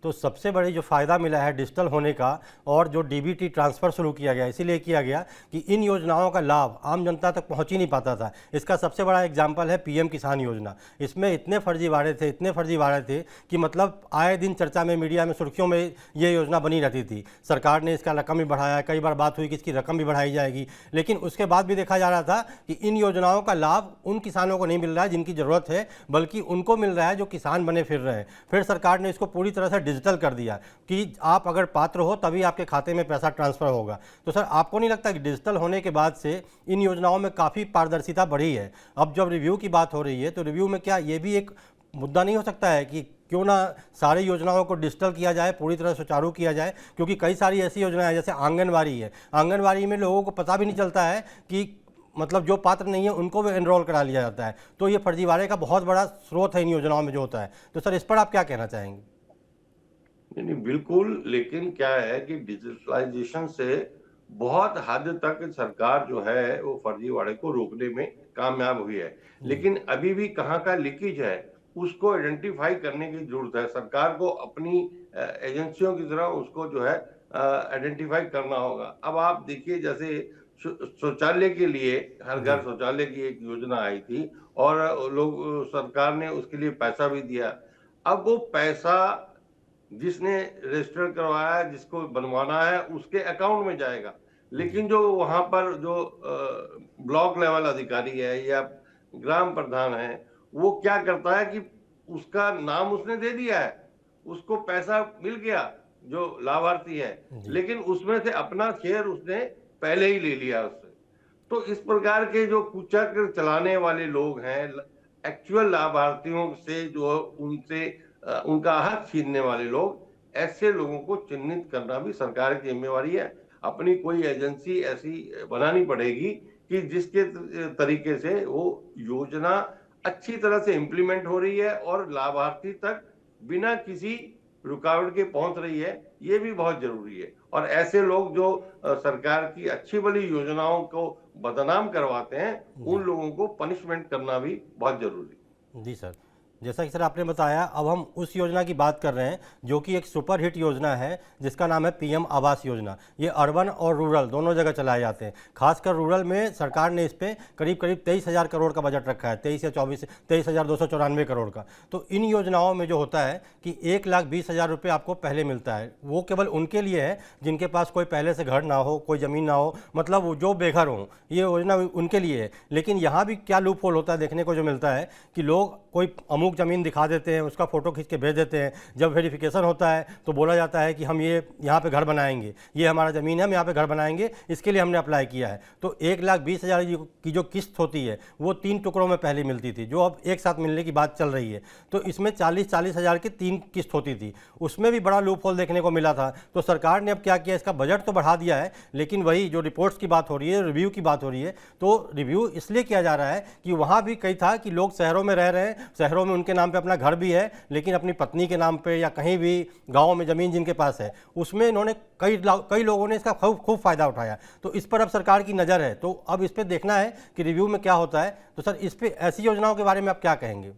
तो सबसे बड़ी जो फ़ायदा मिला है डिजिटल होने का और जो डीबीटी ट्रांसफ़र शुरू किया गया, इसीलिए किया गया कि इन योजनाओं का लाभ आम जनता तक पहुंच ही नहीं पाता था। इसका सबसे बड़ा एग्जाम्पल है पीएम किसान योजना। इसमें इतने फर्जीवाड़े थे, इतने फर्जीवाड़े थे कि मतलब आए दिन चर्चा में, मीडिया में, सुर्खियों में ये योजना बनी रहती थी। सरकार ने इसका रकम भी बढ़ाया, कई बार बात हुई कि इसकी रकम भी बढ़ाई जाएगी, लेकिन उसके बाद भी देखा जा रहा था कि इन योजनाओं का लाभ उन किसानों को नहीं मिल रहा है जिनकी ज़रूरत है, बल्कि उनको मिल रहा है जो किसान बने फिर रहे हैं। फिर सरकार ने इसको पूरी तरह से डिजिटल कर दिया कि आप अगर पात्र हो तभी आपके खाते में पैसा ट्रांसफ़र होगा। तो सर, आपको नहीं लगता कि डिजिटल होने के बाद से इन योजनाओं में काफ़ी पारदर्शिता बढ़ी है? अब जब रिव्यू की बात हो रही है तो रिव्यू में क्या ये भी एक मुद्दा नहीं हो सकता है कि क्यों ना सारी योजनाओं को डिजिटल किया जाए, पूरी तरह सुचारू किया जाए? क्योंकि कई सारी ऐसी योजनाएं हैं, जैसे आंगनवाड़ी है, आंगनवाड़ी में लोगों को पता भी नहीं चलता है कि मतलब जो पात्र नहीं है उनको भी एनरोल करा लिया जाता है। तो ये फर्जीवाड़े का बहुत बड़ा स्रोत है इन योजनाओं में जो होता है। तो सर, इस पर आप क्या कहना चाहेंगे? नहीं नहीं, बिल्कुल। लेकिन क्या है कि डिजिटलाइजेशन से बहुत हद तक सरकार जो है वो फर्जीवाड़े को रोकने में कामयाब हुई है। जी। लेकिन अभी भी कहाँ का लीकेज है उसको आइडेंटिफाई करने की जरूरत है। सरकार को अपनी एजेंसियों की तरह उसको जो है आइडेंटिफाई करना होगा। अब आप देखिए, जैसे शौचालय के लिए, हर जी। घर शौचालय की एक योजना आई थी और लोग, सरकार ने उसके लिए पैसा भी दिया। अब वो पैसा जिसने रजिस्टर करवाया, जिसको बनवाना है, उसके अकाउंट में जाएगा। जी। लेकिन जो वहां पर जो ब्लॉक लेवल अधिकारी है या ग्राम प्रधान है, वो क्या करता है कि उसका नाम उसने दे दिया है, उसको पैसा मिल गया जो लाभार्थी है, जी। लेकिन उसमें से अपना शेयर उसने पहले ही ले लिया उससे। तो इस प्रकार के जो कुचक्र चलाने वाले लोग हैं, एक्चुअल लाभार्थियों से जो उनसे उनका हक छीनने वाले लोग, ऐसे लोगों को चिन्हित करना भी सरकार की जिम्मेवारी है। अपनी कोई एजेंसी ऐसी बनानी पड़ेगी कि जिसके तरीके से वो योजना अच्छी तरह से इंप्लीमेंट हो रही है और लाभार्थी तक बिना किसी रुकावट के पहुंच रही है। ये भी बहुत जरूरी है। और ऐसे लोग जो सरकार की अच्छी भली योजनाओं को बदनाम करवाते हैं, जी। उन लोगों को पनिशमेंट करना भी बहुत जरूरी है। जी सर, जैसा कि सर आपने बताया, अब हम उस योजना की बात कर रहे हैं जो कि एक सुपर हिट योजना है जिसका नाम है पीएम आवास योजना। ये अर्बन और रूरल दोनों जगह चलाए जाते हैं। खासकर रूरल में सरकार ने इस पे करीब करीब 23,000 करोड़ का बजट रखा है, 23 या 24, 23,294 करोड़ का। तो इन योजनाओं में जो होता है कि 1,20,000 रुपये आपको पहले मिलता है। वो केवल उनके लिए है जिनके पास कोई पहले से घर ना हो, कोई ज़मीन ना हो, मतलब वो जो बेघर हों, ये योजना उनके लिए है। लेकिन यहाँ भी क्या लूप होल होता है देखने को जो मिलता है कि लोग कोई अमुक ज़मीन दिखा देते हैं, उसका फ़ोटो खींच के भेज देते हैं। जब वेरिफिकेशन होता है तो बोला जाता है कि हम ये यहाँ पे घर बनाएंगे, ये हमारा ज़मीन है, हम यहाँ पे घर बनाएंगे, इसके लिए हमने अप्लाई किया है। तो 1,20,000 की जो किस्त होती है वो 3 टुकड़ों में पहले मिलती थी, जो अब एक साथ मिलने की बात चल रही है। तो इसमें 40-40 हज़ार की 3 किस्त होती थी, उसमें भी बड़ा लूप होल देखने को मिला था। तो सरकार ने अब क्या किया, इसका बजट तो बढ़ा दिया है, लेकिन वही जो रिपोर्ट्स की बात हो रही है, रिव्यू की बात हो रही है, तो रिव्यू इसलिए किया जा रहा है कि वहाँ भी कई था कि लोग शहरों में रह रहे हैं, शहरों में उनके नाम पे अपना घर भी है, लेकिन अपनी पत्नी के नाम पे या कहीं भी गांव में ज़मीन जिनके पास है, उसमें इन्होंने कई लोगों ने इसका खूब खूब फ़ायदा उठाया। तो इस पर अब सरकार की नज़र है, तो अब इस पर देखना है कि रिव्यू में क्या होता है। तो सर, इस पर ऐसी योजनाओं के बारे में आप क्या कहेंगे? जी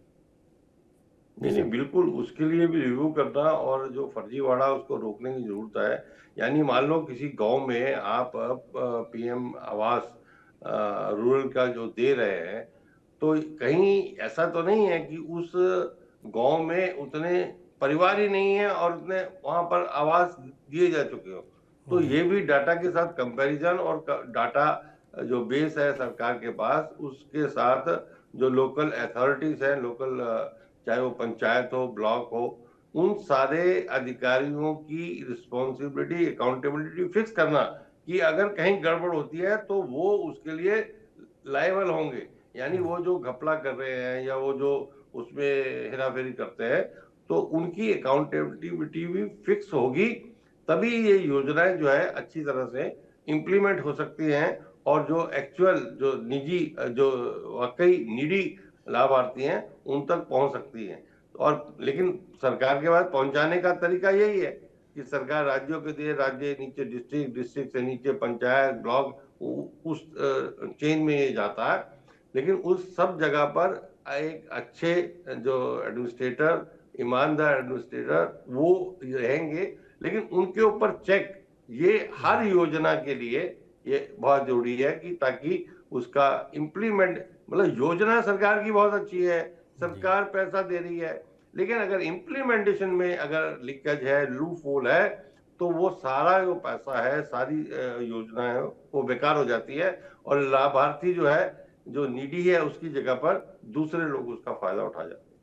नहीं नहीं, सर। बिल्कुल उसके लिए भी रिव्यू करना और जो फर्जीवाड़ा उसको रोकने की जरूरत है। यानी मान लो किसी गांव में आप पीएम आवास रूरल का जो दे रहे हैं, तो कहीं ऐसा तो नहीं है कि उस गांव में उतने परिवार ही नहीं है और उतने वहां पर आवास दिए जा चुके हो। तो जी। ये भी डाटा के साथ कंपैरिजन और डाटा जो बेस है सरकार के पास, उसके साथ जो लोकल अथॉरिटीज है, लोकल, चाहे वो पंचायत हो, ब्लॉक हो, उन सारे अधिकारियों की रिस्पॉन्सिबिलिटी, अकाउंटेबिलिटी फिक्स करना कि अगर कहीं गड़बड़ होती है तो वो उसके लिए लायबल होंगे। यानी वो जो घपला कर रहे हैं या वो जो उसमें हेराफेरी करते हैं, तो उनकी अकाउंटेबिलिटी भी फिक्स होगी। तभी ये योजनाएं जो है अच्छी तरह से इंप्लीमेंट हो सकती हैं और जो एक्चुअल, जो निजी, जो वाकई नीडी लाभार्थी हैं, उन तक पहुंच सकती हैं। और लेकिन सरकार के पास पहुंचाने का तरीका यही है कि सरकार राज्यों के दिए, राज्य नीचे डिस्ट्रिक्ट, डिस्ट्रिक्ट से नीचे पंचायत, ब्लॉक, उस चेन में ये जाता है। लेकिन उस सब जगह पर एक अच्छे जो एडमिनिस्ट्रेटर ईमानदार एडमिनिस्ट्रेटर वो रहेंगे, लेकिन उनके ऊपर चेक ये हर योजना के लिए ये बहुत जरूरी है कि ताकि उसका इम्प्लीमेंट, मतलब योजना सरकार की बहुत अच्छी है, सरकार पैसा दे रही है, लेकिन अगर इम्प्लीमेंटेशन में अगर लीकेज है, लूप होल है, तो वो सारा जो पैसा है, सारी योजना है, वो बेकार हो जाती है और लाभार्थी जो है, जो नीडी है, उसकी जगह पर दूसरे लोग उसका फायदा उठा जाते हैं।